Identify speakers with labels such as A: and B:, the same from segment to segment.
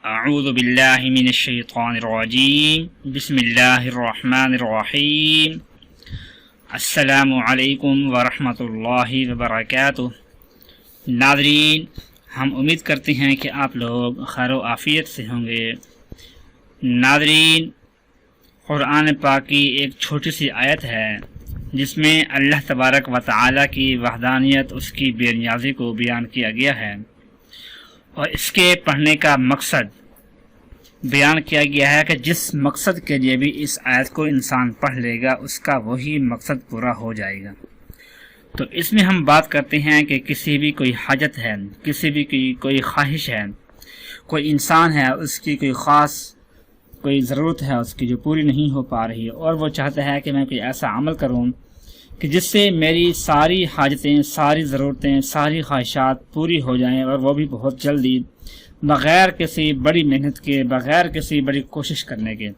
A: اعوذ باللہ من الشیطان الرجیم بسم اللہ الرحمن الرحیم السلام علیکم ورحمۃ اللہ وبرکاتہ۔ ناظرین، ہم امید کرتے ہیں کہ آپ لوگ خیر و عافیت سے ہوں گے۔ ناظرین، قرآن پاک کی ایک چھوٹی سی آیت ہے جس میں اللہ تبارک و تعالی کی وحدانیت، اس کی بے نیازی کو بیان کیا گیا ہے، اور اس کے پڑھنے کا مقصد بیان کیا گیا ہے کہ جس مقصد کے لیے بھی اس آیت کو انسان پڑھ لے گا اس کا وہی مقصد پورا ہو جائے گا۔ تو اس میں ہم بات کرتے ہیں کہ کسی بھی کوئی حاجت ہے، کسی بھی کوئی خواہش ہے، کوئی انسان ہے، اس کی کوئی خاص کوئی ضرورت ہے اس کی جو پوری نہیں ہو پا رہی ہے، اور وہ چاہتا ہے کہ میں کوئی ایسا عمل کروں کہ جس سے میری ساری حاجتیں، ساری ضرورتیں، ساری خواہشات پوری ہو جائیں، اور وہ بھی بہت جلدی، بغیر کسی بڑی محنت کے، بغیر کسی بڑی کوشش کرنے کے۔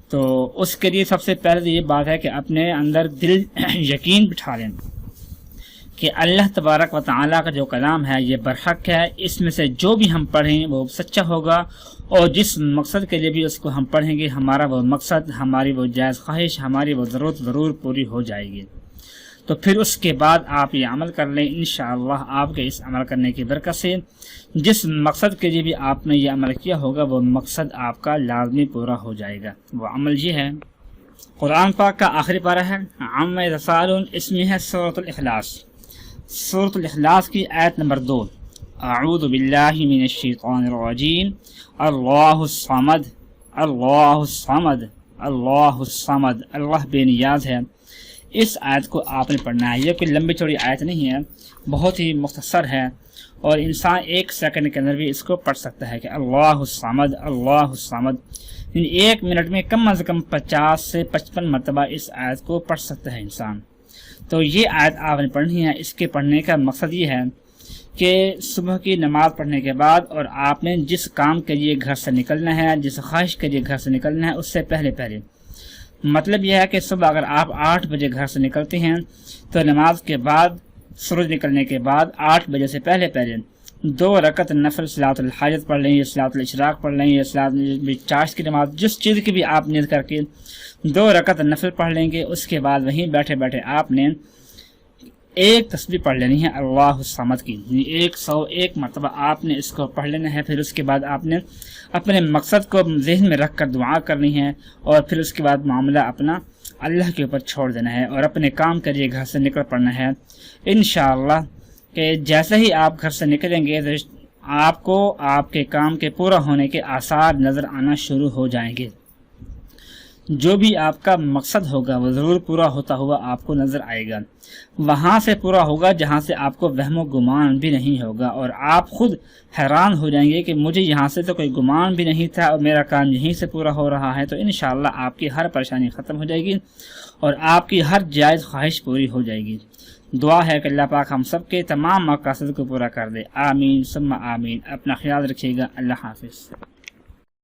A: تو اس کے لیے سب سے پہلے یہ بات ہے کہ اپنے اندر دل یقین بٹھا لیں کہ اللہ تبارک و تعالیٰ کا جو کلام ہے یہ برحق ہے، اس میں سے جو بھی ہم پڑھیں وہ سچا ہوگا، اور جس مقصد کے لیے بھی اس کو ہم پڑھیں گے ہمارا وہ مقصد، ہماری وہ جائز خواہش، ہماری وہ ضرورت ضرور پوری ہو جائے گی۔ تو پھر اس کے بعد آپ یہ عمل کر لیں، انشاءاللہ آپ کے اس عمل کرنے کی برکت سے جس مقصد کے لیے بھی آپ نے یہ عمل کیا ہوگا وہ مقصد آپ کا لازمی پورا ہو جائے گا۔ وہ عمل یہ ہے، قرآن پاک کا آخری پارہ ہے عما یتساءلون، اس میں ہے سورۃ الاخلاص، سورۃ الاخلاص کی آیت نمبر 2۔ اعوذ باللہ من الشیطان الرجیم، اللہ الصمد اللہ الصمد اللہ الصمد، اللہ بے نیاز ہے۔ اس آیت کو آپ نے پڑھنا ہے، یہ کوئی لمبی چوڑی آیت نہیں ہے، بہت ہی مختصر ہے، اور انسان ایک سیکنڈ کے اندر بھی اس کو پڑھ سکتا ہے کہ اللہ الصمد اللہ الصمد، یعنی ایک منٹ میں کم از کم 50 سے 55 مرتبہ اس آیت کو پڑھ سکتا ہے انسان۔ تو یہ آیت آپ نے پڑھنی ہے۔ اس کے پڑھنے کا مقصد یہ ہے کہ صبح کی نماز پڑھنے کے بعد، اور آپ نے جس کام کے لیے گھر سے نکلنا ہے، جس خواہش کے لیے گھر سے نکلنا ہے، اس سے پہلے مطلب یہ ہے کہ صبح اگر آپ 8 بجے گھر سے نکلتے ہیں تو نماز کے بعد، سورج نکلنے کے بعد 8 بجے سے پہلے 2 رکعت نفل صلاۃ الحاجت پڑھ لیں، یا صلاۃ الاشراق پڑھ لیں، یا صلاۃ چاشت کی نماز، جس چیز کی بھی آپ نیت کر کے 2 رکعت نفل پڑھ لیں گے۔ اس کے بعد وہیں بیٹھے بیٹھے آپ نے ایک تسبیح پڑھ لینی ہے اللہ الصمد کی، 101 مرتبہ آپ نے اس کو پڑھ لینا ہے۔ پھر اس کے بعد آپ نے اپنے مقصد کو ذہن میں رکھ کر دعا کرنی ہے، اور پھر اس کے بعد معاملہ اپنا اللہ کے اوپر چھوڑ دینا ہے، اور اپنے کام کے لیے گھر سے نکل پڑنا ہے انشاءاللہ۔ کہ جیسے ہی آپ گھر سے نکلیں گے تو آپ کو آپ کے کام کے پورا ہونے کے آثار نظر آنا شروع ہو جائیں گے۔ جو بھی آپ کا مقصد ہوگا وہ ضرور پورا ہوتا ہوا آپ کو نظر آئے گا، وہاں سے پورا ہوگا جہاں سے آپ کو وہم و گمان بھی نہیں ہوگا، اور آپ خود حیران ہو جائیں گے کہ مجھے یہاں سے تو کوئی گمان بھی نہیں تھا اور میرا کام یہیں سے پورا ہو رہا ہے۔ تو انشاءاللہ آپ کی ہر پریشانی ختم ہو جائے گی، اور آپ کی ہر جائز خواہش پوری ہو جائے گی۔ دعا ہے کہ اللہ پاک ہم سب کے تمام مقاصد کو پورا کر دے، آمین ثم آمین۔ اپنا خیال رکھیے گا، اللہ حافظ۔